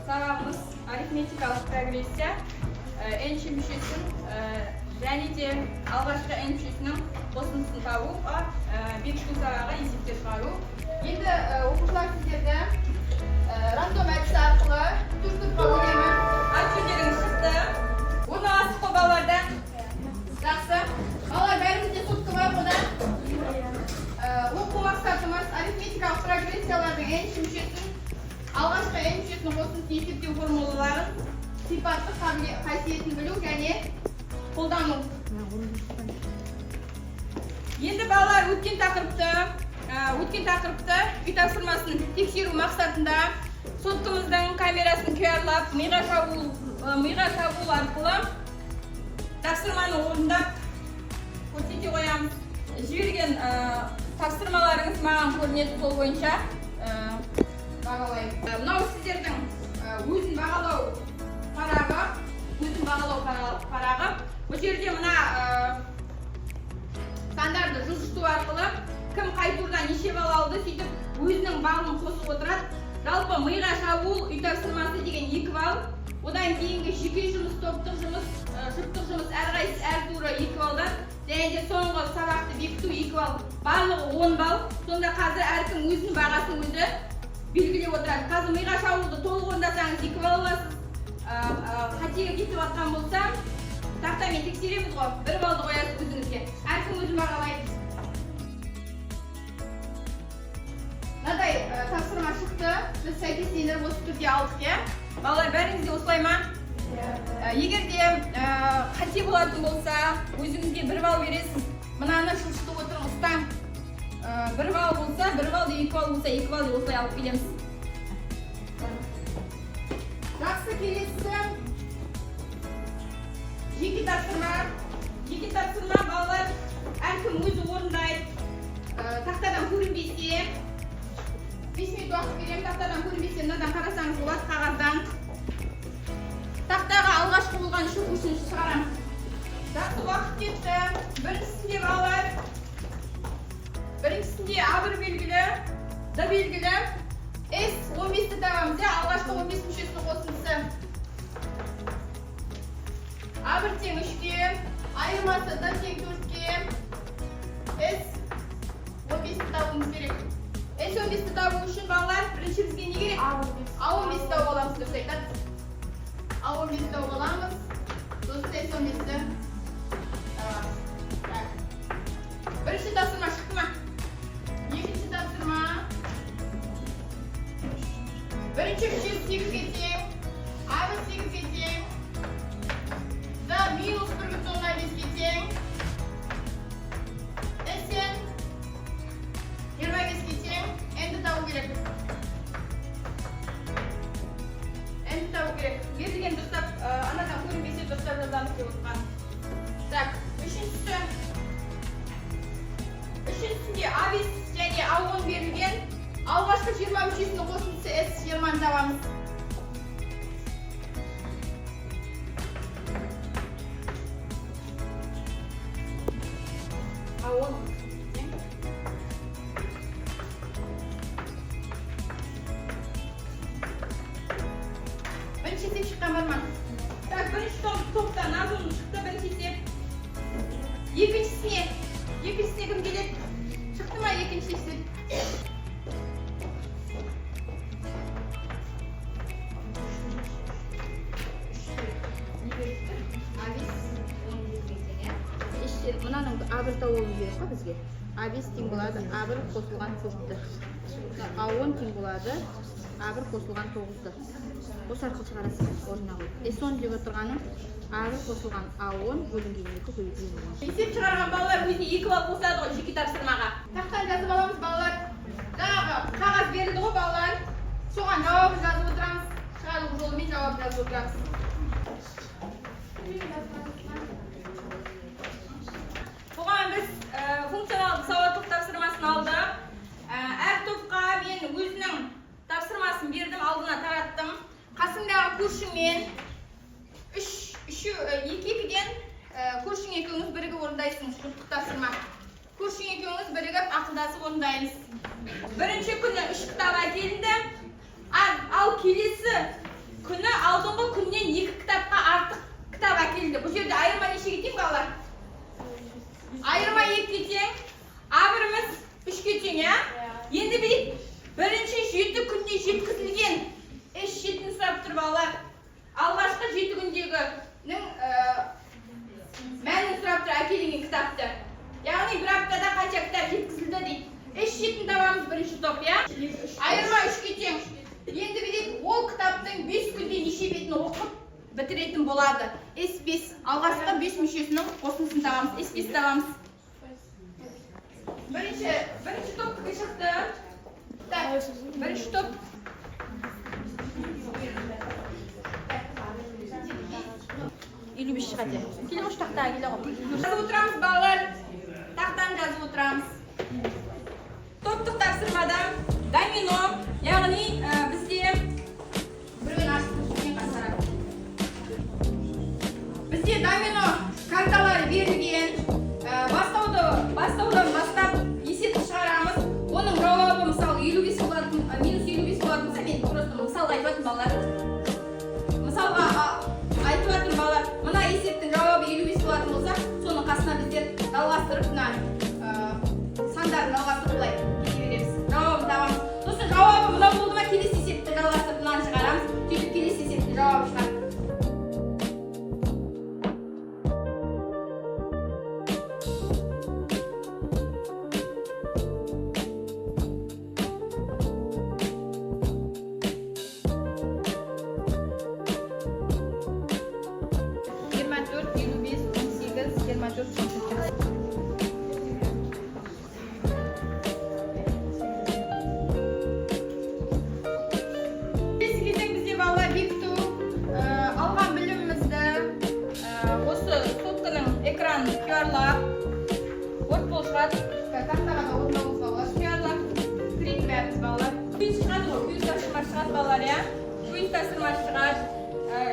Сабағымыз арифметикалық прогрессия энші мүшесін және де алғашқы н мүшесінің қосындысын табуға бекіту сабағы есепте шығару. Енді оқушылар сіздерді рандом әдісі арқылы түртіп көлемі ат-жөндеріңіз шықты. Орналасып қой балаларда. Жақсы. Балалар бәрімізде сутка бар бұдан. Оқу мақсатымыз арифметикалық прогрессиялардың энші мүшесін алғашқы н мүшесінің қосындысын есептеу формулаларын сипатты қасиетін білу және қолдану. Енді балалар өткен тақырыпты үй тапсырмасын тексеру мақсатында соткамыздың камерасын QR-лап миға шабуыл арқылы тапсырманы орындап көрсете қоямыз. Жіберген тапсырмаларыңыз маған көрінеді, сол бойынша бағалаймын. Мынау сіздердің өзін бағалау парағы. Бұл жерде мына сандарды жылжыту арқылы кім қай турдан неше балл алды, сөйтіп өзінің балын қосып отырады. Жалпы миға шабуыл үй тапсырмасы деген 2 балл. Одан кейінгі жеке жұмыс, топтық жұмыс, жұптық жұмыс әрқайсысы әр туры 2 баллдан. Және де соңғы сабақты бекіту 2 балл. Барлығы 10 балл. Сонда қазір әркім өзінің бағасын өзі белгілеп отырады. Қазір миға шабуылды толық орындасаңыз 2 балл аласыз. Қатеге кетіп жатқан болса, тақтамен тексереміз ғой, 1 баллды қоясыз өзіңізге. Әркім өзін бағалайды. Мынадай тапсырма шықты. Біз сәйкестендіріп осы түрде алдық, иә? Балалар, бәріңізде осылай ма? Егер де қате болатын болса, өзіңізге 1 балл бересіз. Мынаны жылжытып отырыңыз, таң. 1 балл болса, 1 балл деп 2 балл болса, 2 балл деп осылай алып келеміз. Жақсы, келесі жеке тапсырма балалар әркім өзі орындайды. Тақтадан көрінбесе 5 минут уақыт беремін. Тақтадан көрінбесе мынадан қарасаңыз болады, қағаздан. Тақтаға алғашқы болған үшінші шығарамыз. Жақсы, уақыт кетті. Біріншісінде балалар, біріншісінде А1 белгілі, Д белгілі, С 15-ті табамыз, алғашқы 15 мүшесінің қосындысы. А1 тең 3-ке, айырмасы Д тең 4-ке, С 15-ті табуымыз керек. С 15-ті табу үшін балалар, бірінші бізге не керек? А15-ті тауып аламыз, дұрыс айтады. А15-ті тауып аламыз, сосын С 15-ті табамыз. Бірінші тапсырма шықты ма? Екінші тапсырма. Бірінші мүшесі 8-ге тең, А1 8-ге тең, Д минус 1,5-ге тең, С-тен 25-ге тең, N-ді табу керек. Берілген дұрыстап, анадан көрінбесе дұрыстап жазамыз деп отырған. Так, үшіншісінде А5 және А10 берілген. Алғашқы 20 мүшесінің қосындысы S20-ны табамыз. А10. Бірінші есеп шыққан бар ма? Так, бірінші топтан А10 шықты, бірінші есеп. Екіншісіне кім келеді? Шықты ма екінші есеп? Мынаның А1 тауымыз керек қой бізге. А5 тең болады, А1 қосылған 4-ті. А10 тең болады, А1 қосылған 9-ті. Осы арқылы шығарасыз, орнына қойып. S10 деп отырғаным А1 қосылған А10 бөлінген 2 көбейтілген 10. Есеп шығарған балалар өзіне 2 балл қосады ғой жеке тапсырмаға. Тақтан жазып аламыз балалар. Жаңағы қағаз берілді ғой балалар. Соған жауап жазып отырамыз. Шығару жолымен жауап жазып отырамыз. Біз функционалды сауаттылық тапсырмасын алдық. Әр топқа мен өзінің тапсырмасын бердім, алдына тараттым. Қасыңдағы көршіңмен 2-2-ден көршің екеуіңіз бірігіп орындайсыңыз жұптық тапсырма. Көршің екеуіңіз бірігіп ақылдасып орындаймыз. Бірінші күні 3 кітап әкелінді. Ал келесі күні алдыңғы күннен 2 кітапқа артық кітап әкелді. Бұл жерде айырма нешеге тең балалар? Айырма 2-ге тең, А1-іміз 3-ге тең, я? Енді білейік, бірінші 7 күнде жеткізілген іс шетін сұрап тұр балалар. Алғашқы 7 күндегі мәнін сұрап тұр әкелінген кітапты. Яғни бір аптада қанша кітап жеткізілді дейді. Іс шетін табамыз бірінші топ, я? Айырма 3-ге тең. Енді білейік, ол кітаптың 5 күнде неше бетін оқып бітіретін болады. S5 алғашқы 5 мүшесінің қосындысын табамыз. S5 табамыз. Бірінші топ кімге шықты? Так, бірінші топ. Елу бес шығады. Келе ұш тақтаға келе ғой. Жазып отырамыз балалар. Тақтан жазып отырамыз. Топтық тапсырмада домино, яғни бізде бірген ашып қасарады. Бізде домино карталары берілген. Бастаудан бастап есепті шығарамыз. Оның жауабы мысалы 55 болатын, минус 55 болатын болса, мен просто мысалға айтып жатырмын балалар. Мысалға айтып жатырмын балалар, мына есептің жауабы 55 болатын болса, соның қасына біздер жалғастырып, сандарын жалғастырып былай кете береміз. Жауабын табамыз. Сосын жауабы мына болды ма, келесі есепті жалғастырып мынаны шығарамыз. Сөйтіп келесі есептің жауабы шығады.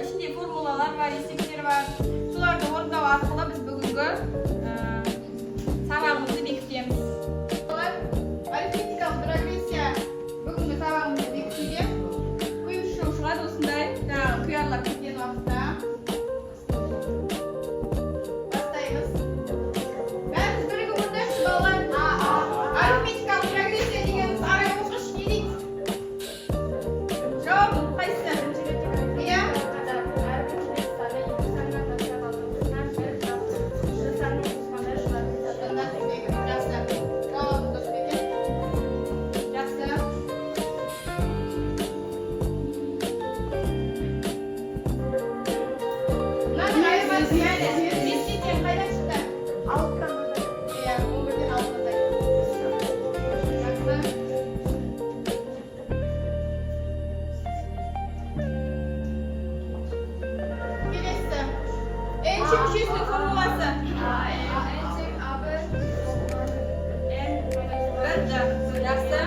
İçinde formulalar var, есептер var. Соларды орындау арқылы біз бүгінгі сабағымызды бекітеміз. Арифметикалық прогрессия бүгінгі сабағымызды бекітуге құйымшыл шығады осындай. Құярлар кеткен уақытта бастаймыз. Бәріміз бірігіп отырайықшы балалар. Арифметикалық прогрессия дегеніміз арай оқыш не дейді? Жауабын қайсысы? Мүшесінің формуласы. Жақсы.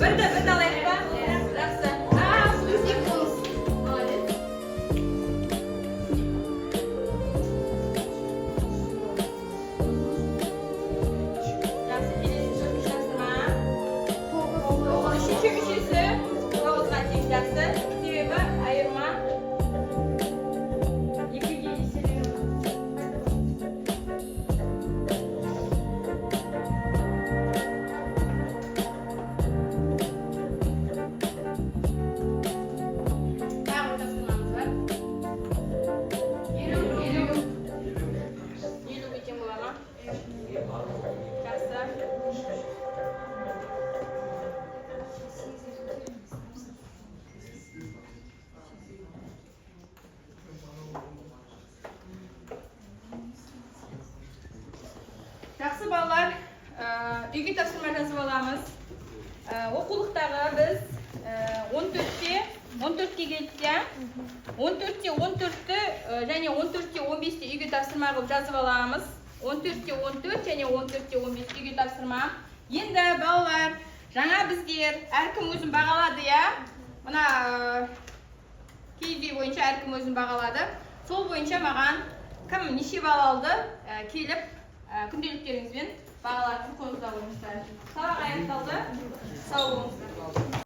Бірді алайық ба? Жақсы. Плюс 2 болыңыз. Молодец. Жақсы, келесі шастырма. Үшінші мүшесі 9-ға тең. Жақсы. Себебі айырма 2-ге еселенеді. Жақсы балалар, үйге тапсырма жазып аламыз. Оқулықтағы біз 14-те 14-ке келді, 14-те 14-ті және 14-те 15-те үйге тапсырма қылып жазып аламыз. 14-те 14 және 14-те 15 үйге тапсырма. Енді балалар, жаңа біздер әркім өзін бағалады, я? Мына KV бойынша әркім өзін бағалады. Сол бойынша маған кім неше балл алды келіп күнделіктеріңізбен бағаларыңызды қойыңыздар. Сабақ аяқталды. Сау болыңыздар.